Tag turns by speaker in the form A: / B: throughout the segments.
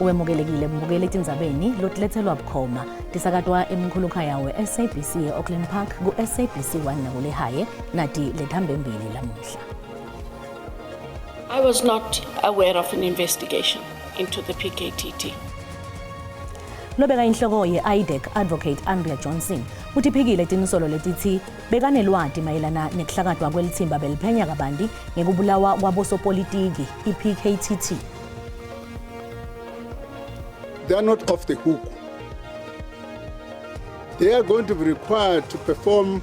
A: Uwemukelekile mbukeli etindzabeni lotilethelwa bukhoma tisakatwa emkhulukhaya we-SABC e-Auckland Park ku-SABC 1 nakulehaye nati lethambe mbili lamuhla.
B: I was not aware of an investigation into the PKTT.
A: Lobeka inhloko ye-IDEC Advocate Andrea Johnson utiphikile tinsolo letithi bekanelwati mayelana nekuhlakatwa kwelitsimba beliphenya kabanti ngekubulawa kwabosopolitiki i-PKTT.
C: They are not off the hook. They are going to be required to perform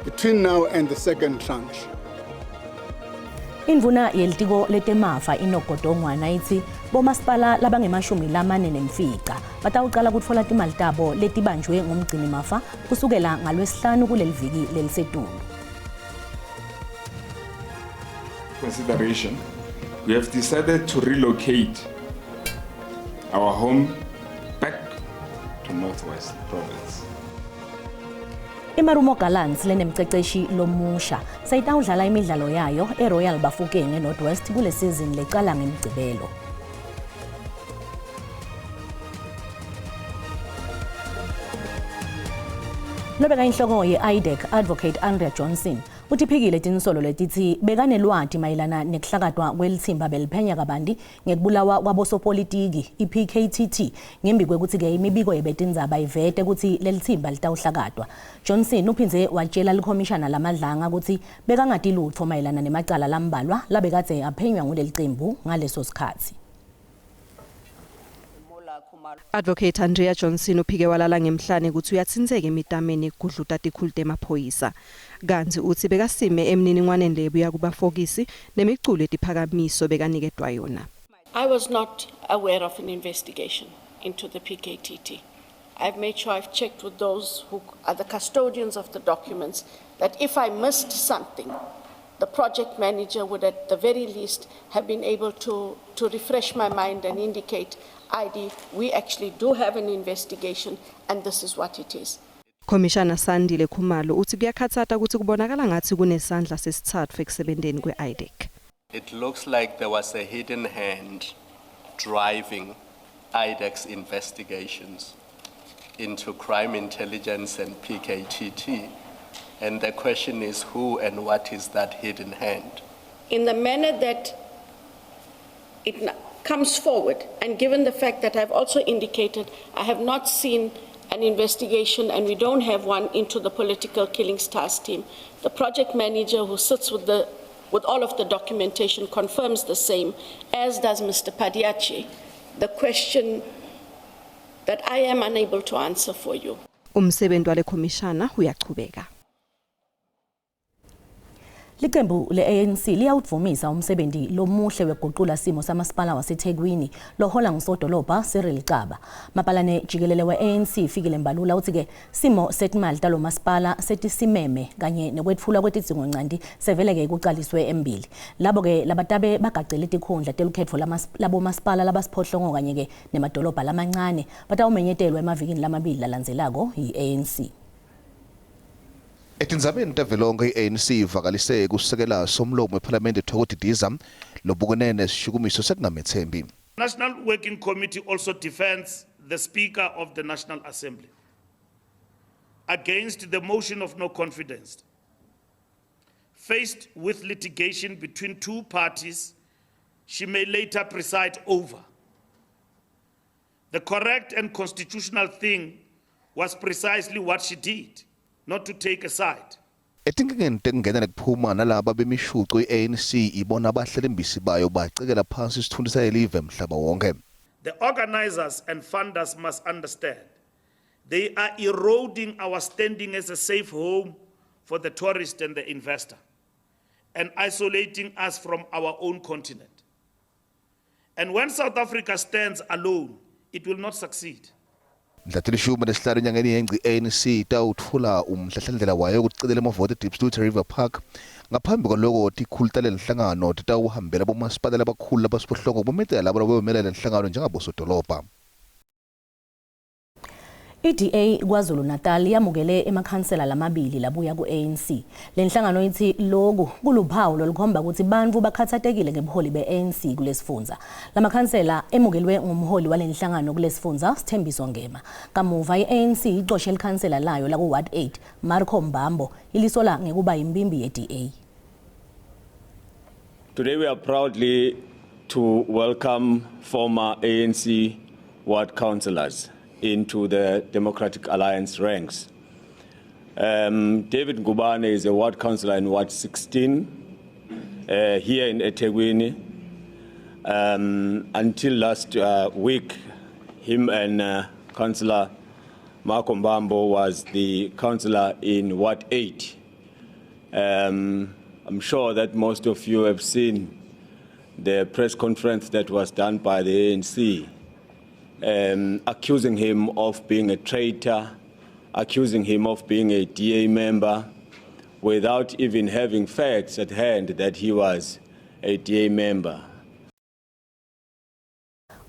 C: between now and the second tranche.
A: Indvuna yelitiko letemafa inogodongwana ithi bomasipala labangemashumi lamane nemfica batawucala kutfola timali tabo letibanjwe ngumgcini mafa kusukela ngalwesihlanu kuleliviki lelisetulu.
D: Consideration, we have decided to relocate our home back to Northwest Province.
A: Imarumo Gallants lenemceceshi lomusha sayitawudlala imidlalo yayo eRoyal Bafokeng eNorthwest kule season lecala ngemgcibelo. Lobeka inhloko ye-IDEC Advocate Andrea Johnson utiphikile tinsolo letithi bekanelwati mayelana nekuhlakatwa kwelitsimba beliphenya kabanti ngekubulawa kwabosopolitiki i-PKTT ngembi kwekuthi-ke imibiko yebetindzaba ivete ukuthi lelitsimba litawuhlakatwa. Johnson uphindze watshela likhomishana lamadlanga ukuthi bekangati lutfo mayelana nemacala lambalwa labekadze aphenywa ngulelicembu ngaleso sikhatsi.
E: Advocate Andrea Johnson uphike walala ngemhlane ukuthi uyatsinzeka emitameni kudluta tikhulu temaphoyisa. Kanzi uthi bekasime emniningwaneni lebu yakubafokisi nemiculo etiphakamiso bekaniketwa yona.
B: I was not aware of an investigation into the PKTT. I've made sure I've checked with those who are the custodians of the documents that if I missed something, the project manager would at the very least have been able to refresh my mind and indicate, ID, we actually do have an investigation and this is what it is.
E: Commissioner Sandile Khumalo uthi kuyakhathata ukuthi kubonakala ngathi kunesandla sesithathu ekusebenzeni kwe-IDEC.
F: It looks like there was a hidden hand driving IDEC's investigations into crime intelligence and PKTT. And the question is who and what is that hidden hand?
B: In the manner that it comes forward, and given the fact that I've also indicated I have not seen an investigation and we don't have one into the political killings task team, the project manager who sits with all of the documentation confirms the same, as does Mr. Padiachi. The question that I am unable to answer for you.
E: Umsebenzi wale commissioner uyachubeka.
A: Liqembu le-ANC liyawuvumisa umsebenzi lomuhle weguqula simo samasipala waseThekwini lohola ngusodolobha Cyril Xaba. Mapalane jikelele we-ANC ifikile mbalula uthi-ke simo setimali talo masipala setisimeme kanye nekwetfula kwetidzingo ncanti sevele-ke kuqaliswe embili. Labo-ke labatabe bagacele tikhundla telukhetfo labo masipala labasiphohlongo kanye-ke nemadolobha lamancane batawumenyetelwa emavikini lamabili lalandzelako yi-ANC.
G: Etindzabeni tavelonke i-ANC ivakalise kusekela somlomo weParliament Thokotidiza lobukunene sishukumiso sekungamethembi.
H: National Working Committee also defends the Speaker of the National Assembly against the motion of no confidence. Faced with litigation between two parties, she may later preside over. The correct and constitutional thing was precisely what she did. Not to take a side.
G: Etinkingeni tekungena nekuphuma nalaba bemishuco i-ANC ibona abahleli imbisi bayo bacekela phansi isithundi sayelive emhlaba wonke.
H: The organizers and funders must understand they are eroding our standing as a safe home for the tourist and the investor and isolating us from our own continent. And when South Africa stands alone, it will not succeed.
G: Mhlathelishumi lesihlanu enyangeni yengci i-ANC itawuthula umhlahlandlela wayo ukucedela amavoti eDiepsloot River Park ngaphambi kwaloko tikhulu talenhlangano titawuhambela bomasipala labakhulu labasiphohlongo bometela labo bebemelela lenhlangano njengabosodolobha.
A: IDA kwaZulu Natal yamukele emakhansela lamabili labuya ku-ANC. Lenhlangano ithi lokhu kuluphawu lolukhomba ukuthi bantu bakhathatekile ngebuholi be-ANC kulesifundza. Lamakhansela emukelwe ngumholi walenhlangano kulesifundza Sithembiso Ngema. Kamuva i-ANC ixoshe elikhansela layo la ku-Ward 8 Marco Mbambo ilisola ngekuba yimbimbi ye-DA.
I: Today we are proudly to welcome former ANC ward councillors into the Democratic Alliance ranks. David Ngubane is a ward councillor in Ward 16 here in eThekwini. Until last week, him and Councillor Marco Mbambo was the councillor in Ward 8. I'm sure that most of you have seen the press conference that was done by the ANC, accusing him of being a traitor, accusing him of being a DA member, without even having facts at hand that he was a DA member.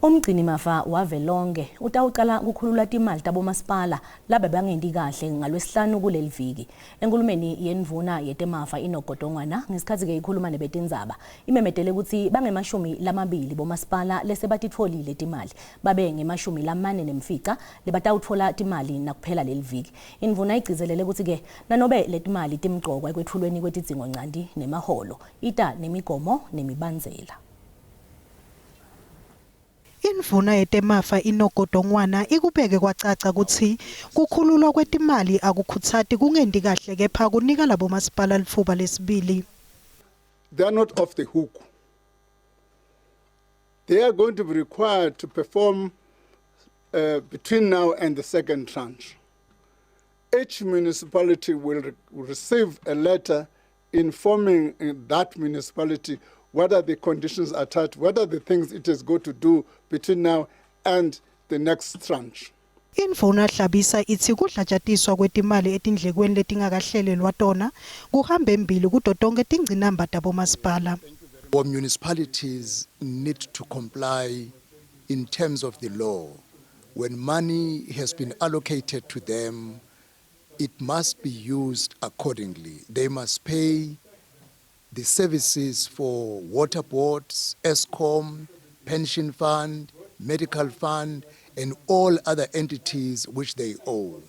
A: Umgcini mafa wavelonke utawuqala ukukhulula timali tabomasipala labe bangendi kahle ngalwesihlanu kuleli viki. Enkulumeni yenvuna yetemafa inogodongwana ngesikhathi ke ikhuluma nebetindzaba imemedele ukuthi bangemashumi lamabili bomasipala lese batitfolile timali babe ngemashumi lamane nemfica lebatawutfola timali nakuphela leli viki. Invuna igcizelele ukuthi ke nanobe letimali timgcokwa ekwethulweni kwetidzingo ncandi nemaholo ita nemigomo nemibandzela.
J: Invuna yetemafa inogodongwana ikubeke kwacaca ukuthi kukhululwa kwetimali akukhutsati kungendi kahle kepha kunika labo masipala litfuba lesibili.
C: They are not off the hook. They are going to be required to perform between now and the second tranche. Each municipality will receive a letter informing that municipality what are the conditions attached, what are the things it has got to do between now and the next tranche.
J: Invuna hlabisa ithi kudlatshatiswa kwetimali etindlekweni letingakahlelelwa tona kuhambe mbili kuto tonke tingcinamba tabomasipala.
K: All municipalities need to comply in terms of the law. When money has been allocated to them, it must be used accordingly. They must pay the services for water boards, ESCOM, pension fund, medical fund, and all other entities which they owe.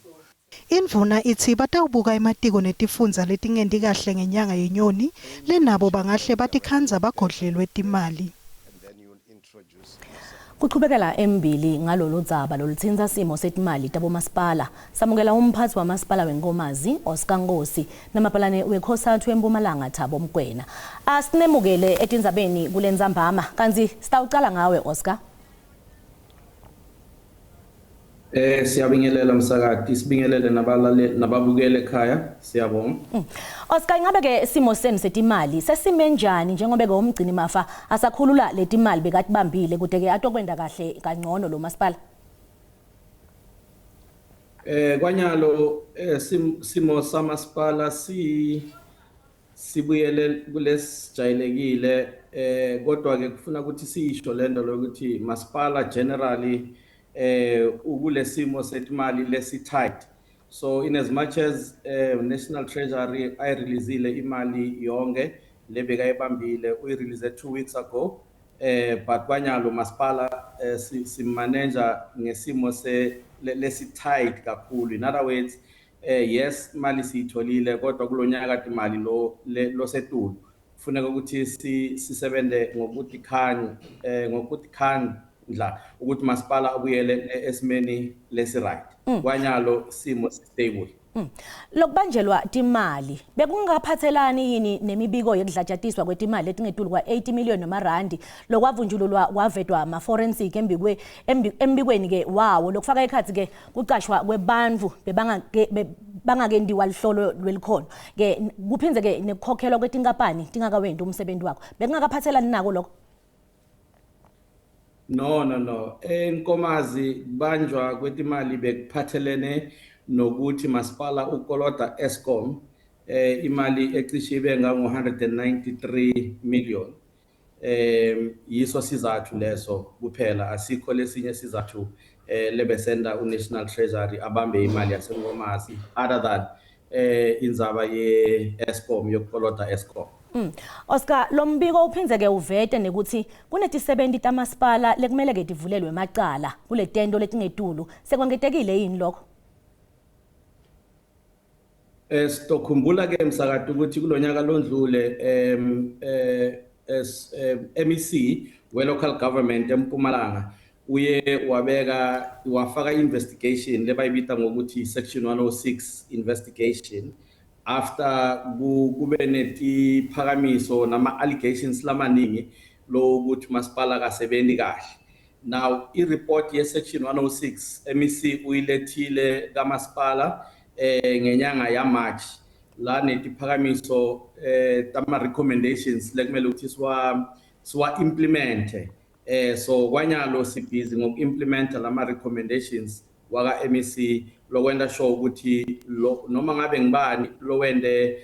J: Invuna ithi batawubuka ematiko netifundza letingendi kahle ngenyanga yenyoni lenabo bangahle batikhanza bagodlelwe timali.
A: Kuchubekela embili ngalolu dzaba lolutsinza simo setimali tabomasipala samukela umphathi wamasipala wenkomazi Oscar Ngosi namapalane wekhosathu eMpumalanga Thabo Mgwena. Asinemukele etindzabeni kulendzambama kanzi sitawucala ngawe Oscar.
L: Siyabingelela msakati sibingelele nababukele ekhaya siyabonga.
A: Oscar ngabe ke simo senu setimali sesime njani njengoba ke umgcini mafa asakhulula letimali bekatibambile kude ke atokwenda kahle kangcono lo masipala?
L: Kwanyalo simo samasipala sibuyele kulesijayelekile kodwa ke kufuna ukuthi sisho lento lokuthi masipala generally ukulesimo setimali lesi tight. So in as much as National Treasury I released imali yonke lebeka ebambile we released 2 weeks ago but kwanyalo masipala si manager ngesimo se lesi tight kakhulu. In other words yes mali sitholile kodwa kulonyaka timali lo setulu kufuneka ukuthi sisebende ngokuthi khandla ukuthi masipala abuyele esimeni lesi right. Kwanyalo simo stable.
A: Lokubanjelwa timali bekungaphathelani yini nemibiko yekudlatshatiswa kwetimali etingetulu kwa 80 million namarandi lokwavunjululwa kwavedwa ama forensic embikweni ke wawo lokufaka ekhathi ke kuqashwa kwebantu bangakendiwa lihlolo lwelikhona ke kuphindze ke nekukhokhelwa kwetinkampani tingakawendi umsebenzi wakho bekungakaphathelani nako lokho?
L: No. Enkomazi banjwa kwetimali bekuphathelene nokuthi masipala ukoloda ESCOM imali ecishibe ngango 193 million. Yiso sizathu leso kuphela asikho lesinye sizathu lebesenda uNational Treasury abambe imali yaseNkomazi other than inzaba ye-Eskom yokukolota Eskom.
A: Oscar, lo mbiko uphindze-ke uvete nekuthi kuneti-70 tamasipala lekumele-ke tivulelwe macala kule tento letingetulu sekwangetekile yini lokho?
L: Sitokhumbula ke msakade ukuthi kulonyaka londlule MEC we local government eMpumalanga uye wafaka investigation lebayibita ngokuthi section 106 investigation after kube netiphakamiso nama allegations lamaningi lokuthi masipala kasebenzi kahle. Now i-report ye section 106 MEC uyilethile kamasipala ngenyanga ya March la netiphakamiso tama recommendations lekumele ukuthi siwa implement so kwanyalo sibhizi ngoku-implementa lama recommendations waka MEC lokwenda sure ukuthi noma ngabe ngibani lo wende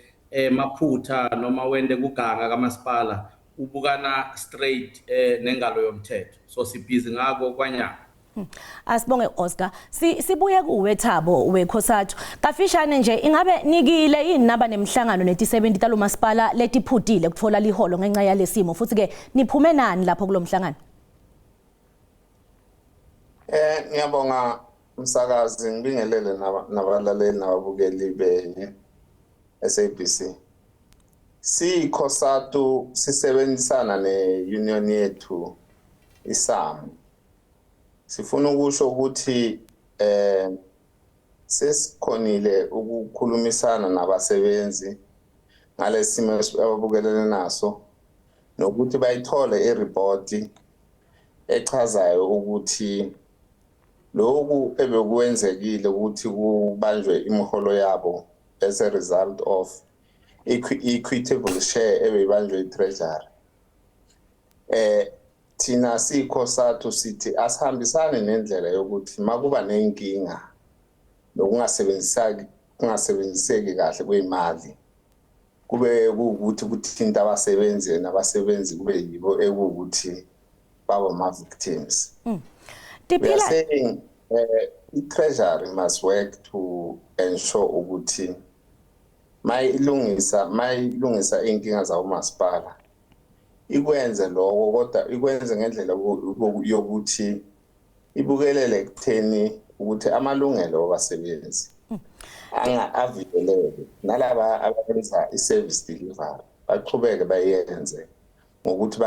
L: maphutha noma wende kuganga kamasipala ubukana straight nengalo yomthetho so sibhizi ngako kwanyalo.
A: Asibonge Oscar. Sibuye kuwe Thabo weKhosathu. Kafishane nje ingabe nikile yini naba nemhlangano neti-70 talo masipala letiphutile kutfola liholo ngenxa yalesimo futhi ke niphume nani lapho kulomhlangano?
M: Ngiyabonga umsakazi ngibingelele nabalaleli nababukeli be-SABC. SiKhosathu sisebenzisana ne-union yethu iSAMU. Sifuna ukusho ukuthi sesikhonile ukukhulumisana nabasebenzi ngalesimo ababukelene naso nokuthi bayithole ireport echazayo ukuthi lokhu ebekuwenzekile ukuthi kubanjwe imiholo yabo as a result of equitable share ebebanjwe i-treasury. Thina SiKhosathu sithi asihambisane nendlela yokuthi makuba nenkinga nokungasebenziseki kahle kwemali kube ukuthi kuthinta abasebenzi nabasebenzi kube yibo ekuthi baba ama-victims. We are saying i-treasury must work to ensure ukuthi mayilungisa inkinga zawomasipala ikwenze lokho kodwa ikwenze ngendlela yokuthi ibukelele ekutheni ukuthi amalungelo wabasebenzi avikeleke nalaba abenza i-service delivery baqhubeke bayenze ngokuthi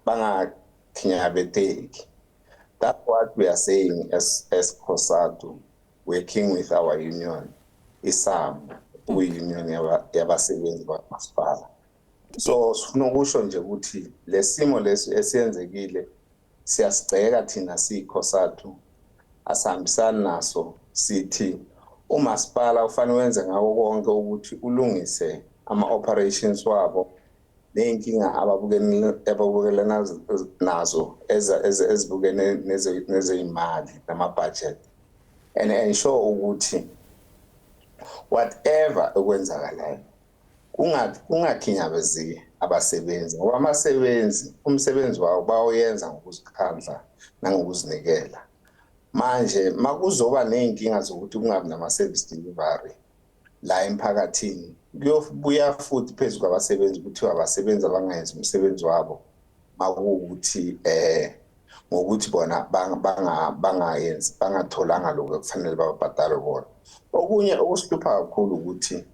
M: bangakhinyabeteki. That's what we are saying as Khosathu, working with our union, iSAMU, union yabasebenzi bamasipala. So sifuna ukusho nje ukuthi lesimo leso esiyenzekile siyasiceka thina SiKhosathu asihambisana naso sithi umasipala ufanele wenze ngako konke ukuthi ulungise ama-operations wabo ney'nkinga ababukelana nazo ezibukene nezey'mali nama-budget and ensure ukuthi whatever okwenzakalayo kungakhinyabezeki abasebenzi ngoba abasebenzi umsebenzi wabo bayoyenza ngokuzikhandla nangokuzinikela. Manje makuzoba ney'nkinga zokuthi kungabi nama-service delivery la emphakathini kuyobuya futhi phezu kwabasebenzi kuthiwa abasebenzi abangayenzi umsebenzi wabo makuwukuthi ngokuthi bona bangatholanga lokho kufanele bababhadale bona. Okunye okusihlupha kakhulu ukuthi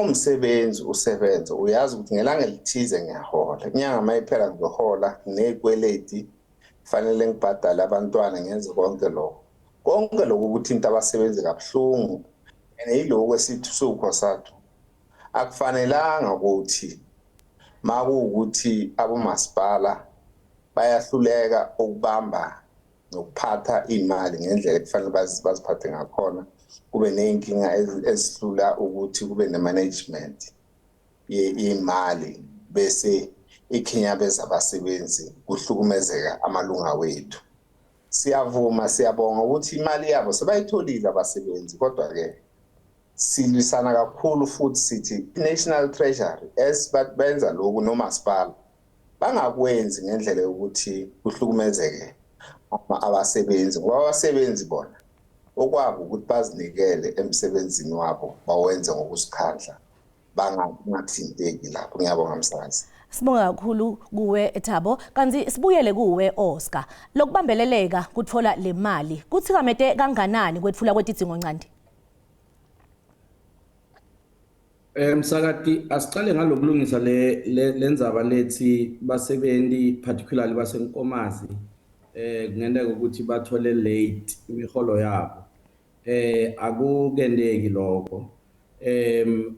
M: umsebenzi usebenza uyazi ukuthi ngelanga elithize ngiyahola inyanga mayiphela ngizohola nezikweleti fanele ngibhadale abantwana ngenze konke lokho ukuthinta abasebenzi kabuhlungu yiloko esithi SiKhosathu akufanelanga ukuthi makuwukuthi abomasipala bayahluleka ukubamba nokuphatha imali ngendlela ekufanele baziphathe ngakhona kube ney'nkinga ezihlula ukuthi kube ne-management y'imali bese ikhinyabeza abasebenzi kuhlukumezeka amalunga wethu. Siyavuma siyabonga ukuthi imali yabo sebayitholile abasebenzi kodwa-ke silwisana kakhulu futhi sithi i-National Treasury benza lokhu nomasipala bangakwenzi ngendlela yokuthi kuhlukumezeke abasebenzi ngoba abasebenzi bona okwabo ukuthi bazinikele emsebenzini wabo bawenze ngokusikhandla bangathinteki lapho. Ngiyabonga msakazi.
A: Sibonga kakhulu kuwe Thabo. Kanti sibuyele kuwe Oscar. Lokubambeleleka kuthola le mali kuthikamete kanganani kwethula kwetidzingo ncandi?
L: Msakati asiqale ngalokulungisa lenzaba lethi basebenzi particularly basenkomazi kungenzeka ukuthi bathole late imiholo yabo. Akukendeki lokho.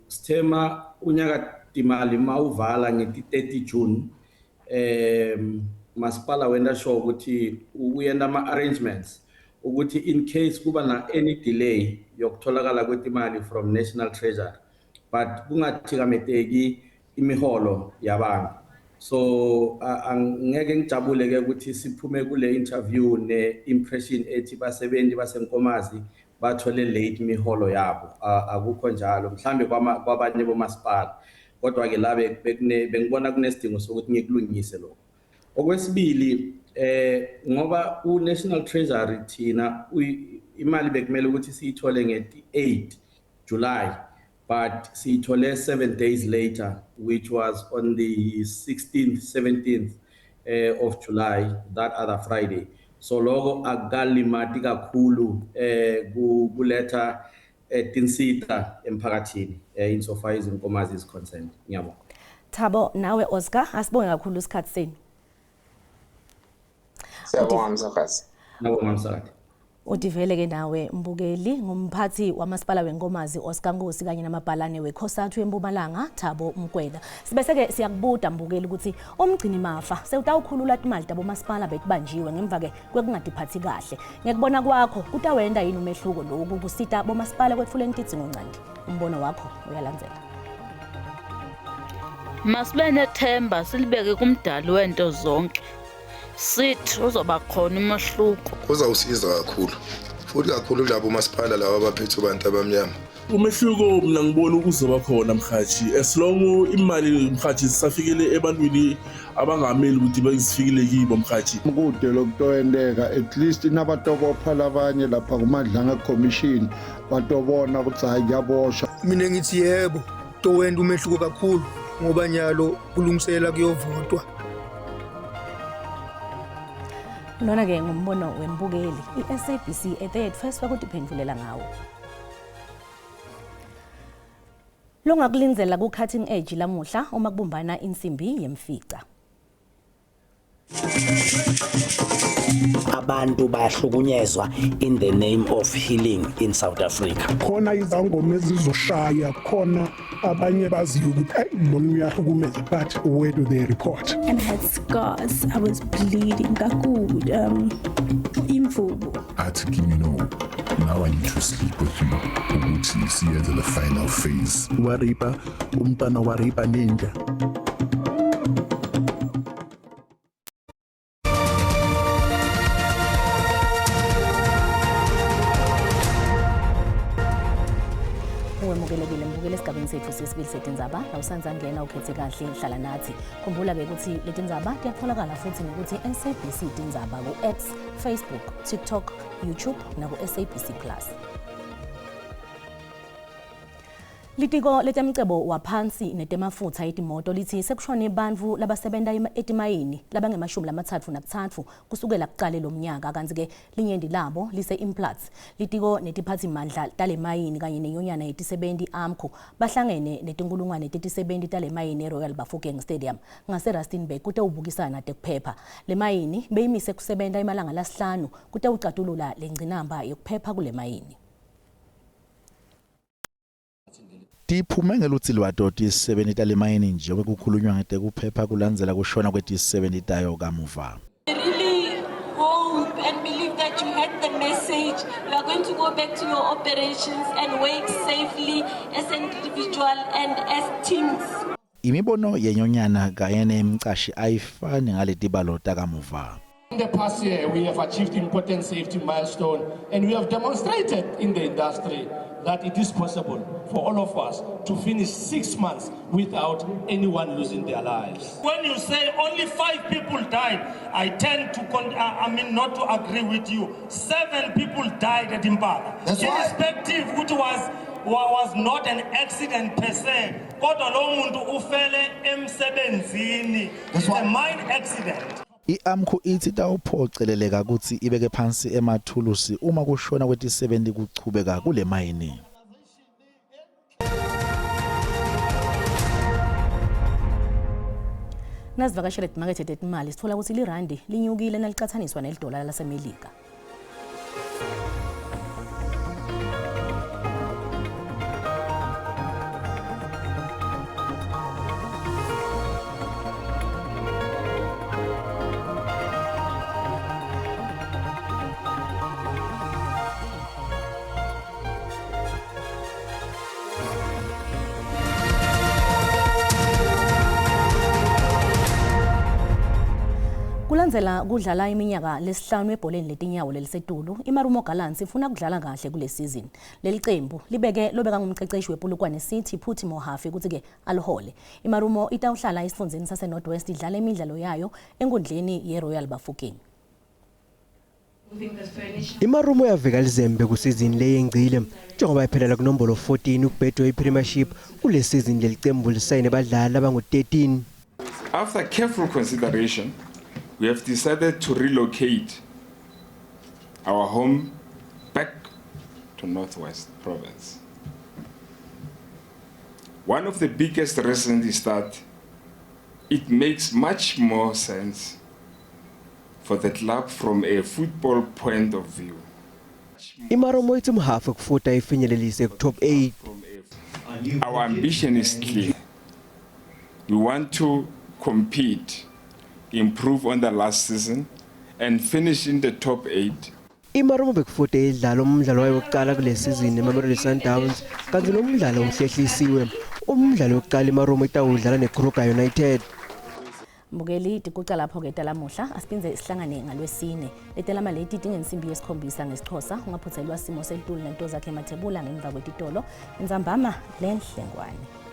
L: Sithema unyaka imali mawuvala ngeti-30 June masipala wenda sure ukuthi uyenda ama-arrangements ukuthi in case kuba na any delay yokutholakala kwetimali from National Treasury but kungathikameteki imiholo yabantu. So angeke ngijabule-ke ukuthi siphume kule interview ne-impression ethi basebenzi basenkomazi bathole late imiholo yabo. Akukho njalo mhlambe kwabanye bomasipala. Kodwa ke la bengibona kunesidingo sokuthi ngikulungise lokho. Okwesibili ngoba uNational Treasury thina imali bekumele ukuthi siyithole nge-8 July but siyithole 7 days later which was on the 16th 17th of July, that other Friday. So lokho akalimati kakhulu kuletha tinsita emphakathini insofar as inkomazi is concerned. Ngiyabonga.
A: Thabo nawe Oscar asibonge kakhulu isikhathi senu.
M: Siyabonga msakazi.
L: Ngiyabonga msakazi.
A: Udivele ke nawe mbukeli ngumphathi wamasipala wenkomazi Oscar Ngosi kanye namabhalane wekhosathu eMpumalanga Thabo Mkwena. Sibese ke siyakubuda mbukeli ukuthi umgcini mafa sewutawukhulula imali tabo masipala betibanjiwe ngemva ke kwekungadiphathi kahle. Ngekubona kwakho kutawenda yini umehluko lokhu kusita bomasipala kwetfule intidzingo ncandi? Umbono wakho uyalandzela.
N: Masibe nethemba silibeke kumdali wento zonke. Sithi uzoba khona umahluko.
O: Uzawusiza kakhulu. Futhi kakhulu labo masipala laba abaphethe abantu abamnyama.
P: Umehluko mina ngibona ukuzoba khona mkhathi as long imali mkhathi sisafikele ebantwini abangameli ukuthi bazifikele kibo mkhathi.
C: Kude lokutowendeka at least inabatobopha labanye lapha kumadlanga commission batobona ukuthi hayi yaboshwa.
Q: Mina ngithi yebo towenda umehluko kakhulu ngoba nyalo kulungisela kuyovotwa.
A: Lona ke ngumbono wembukeli iSABC at first bakutiphendulela ngawo. Longakulinzela ku cutting edge lamuhla uma kubumbana insimbi yemfica.
R: Abantu bayahlukunyezwa in the name of healing in South Africa.
S: Khona izangoma ezizoshaya khona abanye baziyo ukuthi lona uyahlukumeza but where do they report?
T: And had scars. I was bleeding kakhulu imvubu.
U: Athi kimi no now I need to sleep with you ukuthi siyenze the final phase.
S: Waripa umntana waripa ninja.
A: Mbukele esigabeni sethu sesibili setindzaba la usanza ngena ukhethe kahle hlala nathi. Khumbula bekuthi letindzaba kuyatholakala futhi ngokuthi SABC tindzaba ku X, Facebook, TikTok, YouTube na ku SABC Plus. Litiko letemcebo waphansi netemafutha etimoto lithi sekushone bantfu labasebenta etimayini labangema-33 kusukela kuqale lomnyaka kanti ke linyendi labo lise Implats. Litiko netiphatsi mandla talemayini kanye nenyonyana yetisebenti AMCU bahlangene netinkulungwane tetisebenti talemayini eRoyal Bafokeng Stadium ngase Rustenburg kutewubukisana tekuphepha. Lemayini beyimise kusebenta imalanga lasihlanu kutewucatulula lengcinamba yokuphepha kulemayini.
V: Tiphumengela utsilwato tisebenti talemayini nje kwekukhulunywa ngekuphepha kulandzela kushona kwetisebenti tayo kamuva.
W: I really hope and believe that you heard the message. You are going to go back to your operations and work safely as an individual and as teams.
V: Imibono yenyonyana kayene mcashi ayifani ngaletibalo takamuva.
X: In the past year, we have achieved important safety milestone, and we have demonstrated in the industry
B: that it is possible for all of us to finish 6 months without anyone losing their lives. When you say only 5 people died, I tend to, not to agree with you. 7 people died at Impala. Irrespective, which was not an accident per se. It's a mine accident.
V: I-AMCU ithi tawuphoceleleka ukuthi ibeke phansi emathulusi uma kushona kweti-70 kuchubeka kule mayini.
A: Nasivakashele emakethe etimali sithola ukuthi lirandi linyukile nalicathaniswa nedola laseMelika. Kulandzela kudlala iminyaka lesihlanu ebholeni letinyawo lelisetulu, iMarumo Gallants ifuna kudlala kahle kule season. Leli qembu lobeka ngumqeqeshi wePolokwane City Phuthi Mohafi ukuthi ke alohole. iMarumo itawuhlala esifundzeni sase Northwest idlala imidlalo yayo enkundleni yeRoyal Bafokeng.
D: iMarumo yaveka lizembe kusizini leyengcile njengoba iphelela kunombolo 14 ukubhedwe iPremiership kule season leli qembu lisayine abadlali abangu-13.
F: After careful consideration, we have decided to relocate our home back to Northwest Province. One of the biggest reasons is that it makes much more sense for the club from a football point of view.
D: iMarumo ithi Mohafi kufuta ifinyelelise ku-top 8.
F: Our ambition is clear. We want to compete, improve on the last season, and finish in the top 8.
D: iMarumo bekufuta idlala umdlalo wayo wokuqala kule season eMamelodi Sundowns kanti lo mdlalo uhlehlisiwe. Umdlalo wokuqala iMarumo itawudlala neKruger United.
A: Mbukeli tikuca lapho ke talamuhla asiphinze isihlangane ngalwesine. Letelama leti tingensimbi yesikhombisa ngesixhosa ungaphuthelwa simo selitulu nento zakhe emathebula ngemva kwetitolo. Inzambama lenhlengwane.